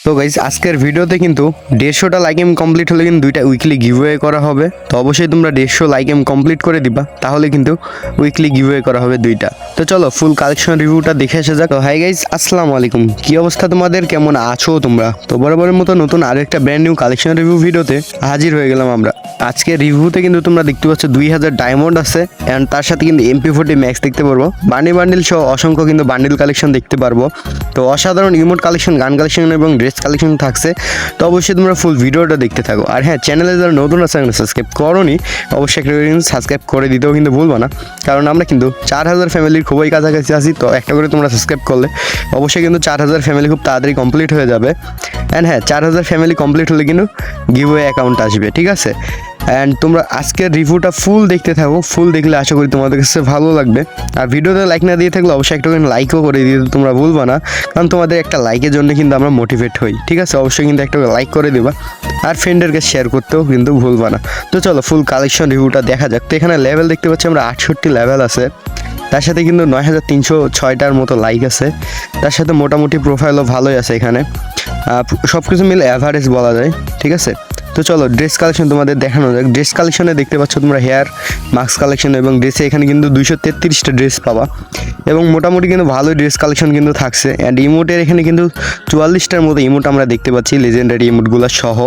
তো গাইস আজকের ভিডিওতে কিন্তু 150টা লাইক এম কমপ্লিট হলে কিন্তু দুইটা উইকলি গিভওয়ে করা হবে। তো অবশ্যই তোমরা 150 লাইক এম কমপ্লিট করে দিবা, তাহলে কিন্তু উইকলি গিভওয়ে করা হবে দুইটা। তো চলো ফুল কালেকশন রিভিউটা দেখে আসা যাক। তো হাই গাইস, আসসালামু আলাইকুম, কি অবস্থা তোমাদের, কেমন আছো তোমরা? তো বরাবরের মতো নতুন আরেকটা ব্র্যান্ড নিউ কালেকশন রিভিউ ভিডিওতে হাজির হয়ে গেলাম আমরা। আজকে রিভিউতে কিন্তু তোমরা দেখতে পাচ্ছ 2000 ডায়মন্ড আছে এন্ড তার সাথে কিন্তু MP40 ম্যাক্স দেখতে পারবো, বান্ডিল সহ অসংখ্য কিন্তু বান্ডিল কালেকশন দেখতে পারবো। তো অসাধারণ ইমোট কালেকশন, গান কালেকশন এবং ড্রেস কালেকশন থাকছে। তো অবশ্যই তোমরা ফুল ভিডিওটা দেখতে থাকো। আর হ্যাঁ, চ্যানেলে যারা নতুন আছে সাবস্ক্রাইব করোনি, অবশ্যই একটা সাবস্ক্রাইব করে দিতেও কিন্তু ভুলবো না, কারণ আমরা কিন্তু 4000 ফ্যামিলির খুবই কাছাকাছি আছি। তো একটা করে তোমরা সাবস্ক্রাইব করলে অবশ্যই কিন্তু 4000 ফ্যামিলি খুব তাড়াতাড়ি কমপ্লিট হয়ে যাবে। অ্যান্ড হ্যাঁ, 4000 ফ্যামিলি কমপ্লিট হলে কিন্তু গিভওয়ে অ্যাকাউন্ট আসবে, ঠিক আছে? অ্যান্ড তোমরা আজকের রিভিউটা ফুল দেখতে থাকো, ফুল দেখলে আশা করি তোমাদের কাছে ভালো লাগবে। আর ভিডিওতে লাইক না দিয়ে থাকলে অবশ্যই একটা লাইকও করে দিতে তোমরা ভুলবা না, কারণ তোমাদের একটা লাইকের জন্য কিন্তু আমরা মোটিভেট হই, ঠিক আছে? অবশ্যই কিন্তু একটা লাইক করে দিবা আর ফ্রেন্ডেরকে শেয়ার করতেও কিন্তু ভুলবা না। তো চলো ফুল কালেকশন রিভিউটা দেখা যাক। তো এখানে লেভেল দেখতে পাচ্ছি আমরা 68 লেভেল আছে, তার সাথে কিন্তু 9306টার মতো লাইক আছে, তার সাথে মোটামুটি প্রোফাইলও ভালোই আছে। এখানে সব কিছু মিলে অ্যাভারেজ বলা যায়, ঠিক আছে? তো চলো ড্রেস কালেকশন তোমাদের দেখানো যাক। ড্রেস কালেকশনে দেখতে পাচ্ছ তোমরা হেয়ার মাস্ক কালেকশন এবং ড্রেসে এখানে কিন্তু 233টা ড্রেস পাবা এবং মোটামুটি কিন্তু ভালোই ড্রেস কালেকশন কিন্তু থাকছে। অ্যান্ড ইমোটের এখানে কিন্তু 44টার মতো ইমোট আমরা দেখতে পাচ্ছি, লেজেন্ডারি ইমোটগুলো সহ।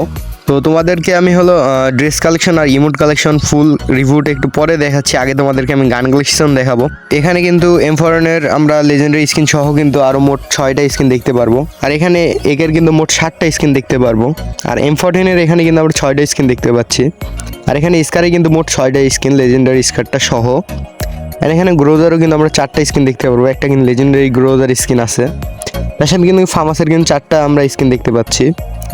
তো তোমাদেরকে আমি হলো ড্রেস কালেকশন আর ইমোট কালেকশন ফুল রিভিউটা একটু পরে দেখাচ্ছি। আগে তোমাদেরকে আমি গান কালেকশন দেখাবো। এখানে কিন্তু M4 আমরা লেজেন্ডারি স্কিন সহ কিন্তু আরও মোট 6টা স্কিন দেখতে পারবো। আর এখানে একের কিন্তু মোট 7টা স্কিন দেখতে পারবো। আর M14 এখানে কিন্তু আমরা 6টা স্কিন দেখতে পাচ্ছি। আর এখানে স্কারে কিন্তু মোট 6টা স্কিন, লেজেন্ডারি স্কারটা সহ। আর এখানে গ্রোজারও কিন্তু আমরা 4টা স্কিন দেখতে পারবো, একটা কিন্তু লেজেন্ডারি গ্রোজার স্কিন আছে। তার সাথে কিন্তু ফার্মাসের কিন্তু 4টা আমরা স্কিন দেখতে পাচ্ছি।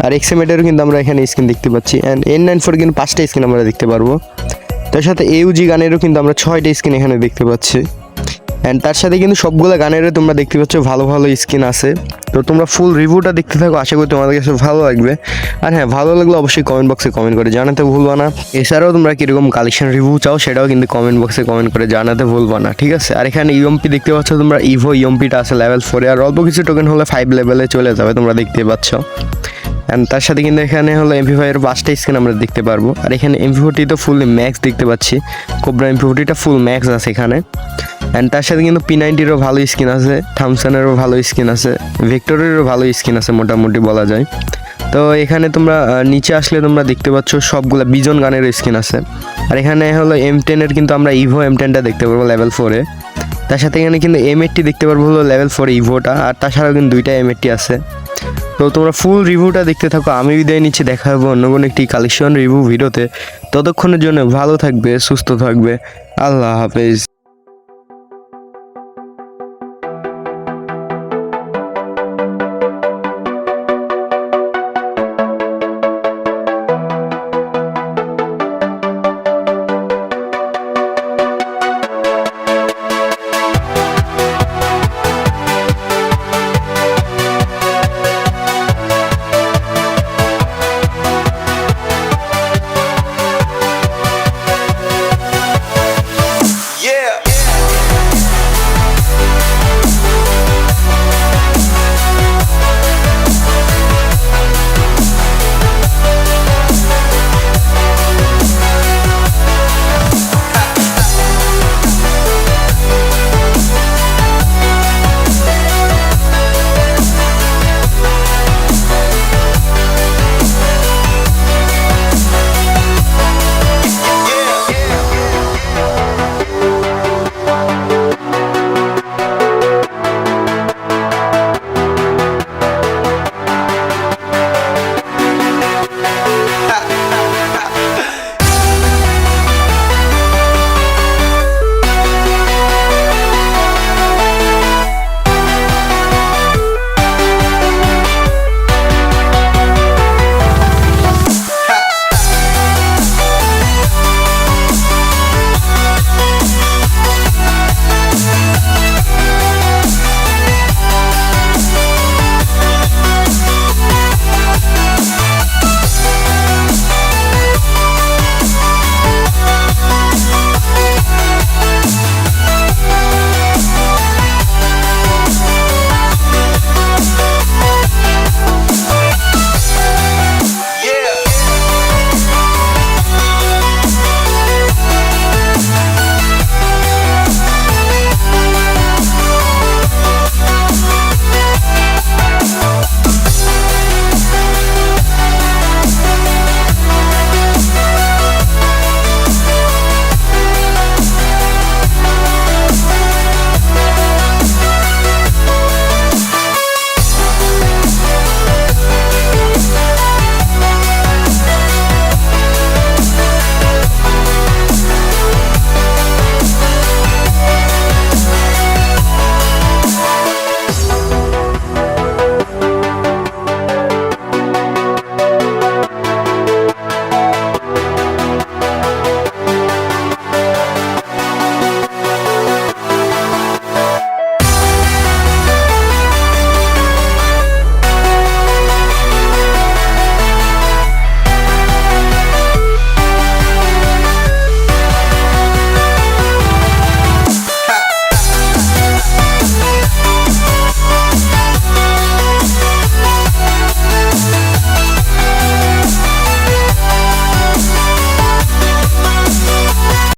আর এক্সএমেটেরও কিন্তু আমরা এখানে স্কিন দেখতে পাচ্ছি। অ্যান্ড N94 কিন্তু 5টা স্কিন আমরা দেখতে পারবো। তার সাথে AUG গানেরও কিন্তু আমরা 6টা স্কিন এখানে দেখতে পাচ্ছি। অ্যান্ড তার সাথে কিন্তু সবগুলো গানেরও তোমরা দেখতে পাচ্ছ ভালো ভালো স্কিন আছে। তো তোমরা ফুল রিভিউটা দেখতে থাকো, আশা করি তোমাদের কাছে ভালো লাগবে। আর হ্যাঁ, ভালো লাগলে অবশ্যই কমেন্ট বক্সে কমেন্ট করে জানাতে ভুলবা না। এছাড়াও তোমরা কীরকম কালেকশন রিভিউ চাও সেটাও কিন্তু কমেন্ট বক্সে কমেন্ট করে জানাতে ভুলবা না, ঠিক আছে? আর এখানে ইউএমপি দেখতে পাচ্ছ তোমরা, ইভো ইউএমপিটা আছে লেভেল 4-এ, আর অল্প কিছু টোকেন হলে 5 লেভেলে চলে যাবে, তোমরা দেখতে পাচ্ছ। অ্যান্ড তার সাথে কিন্তু এখানে হলো MP5-এর 5টা স্কিন আমরা দেখতে পারবো। আর এখানে MP40 তো ফুল ম্যাক্স দেখতে পাচ্ছি, কোবরা MP40টা ফুল ম্যাক্স আছে এখানে। অ্যান্ড তার সাথে কিন্তু P90-রও ভালো স্কিন আছে, থামসনেরও ভালো স্কিন আছে, ভেক্টরেরও ভালো স্কিন আছে মোটামুটি বলা যায়। তো এখানে তোমরা নিচে আসলে তোমরা দেখতে পাচ্ছ সবগুলা বিজন গানের স্কিন আছে। আর এখানে হলো M10-এর কিন্তু আমরা ইভো M10টা দেখতে পারবো লেভেল 4-এ। তার সাথে এখানে কিন্তু M80 দেখতে পারবো হলো লেভেল 4 ইভোটা, আর তাছাড়াও কিন্তু 2টা M80 আছে। তো তোমরা ফুল রিভিউটা দেখতে থাকো, আমি বিদায় নিচ্ছি, দেখা হবে অন্য কোনো একটি কালেকশন রিভিউ ভিডিওতে। ততক্ষণের জন্য ভালো থাকবে, সুস্থ থাকবে, আল্লাহ হাফেজ।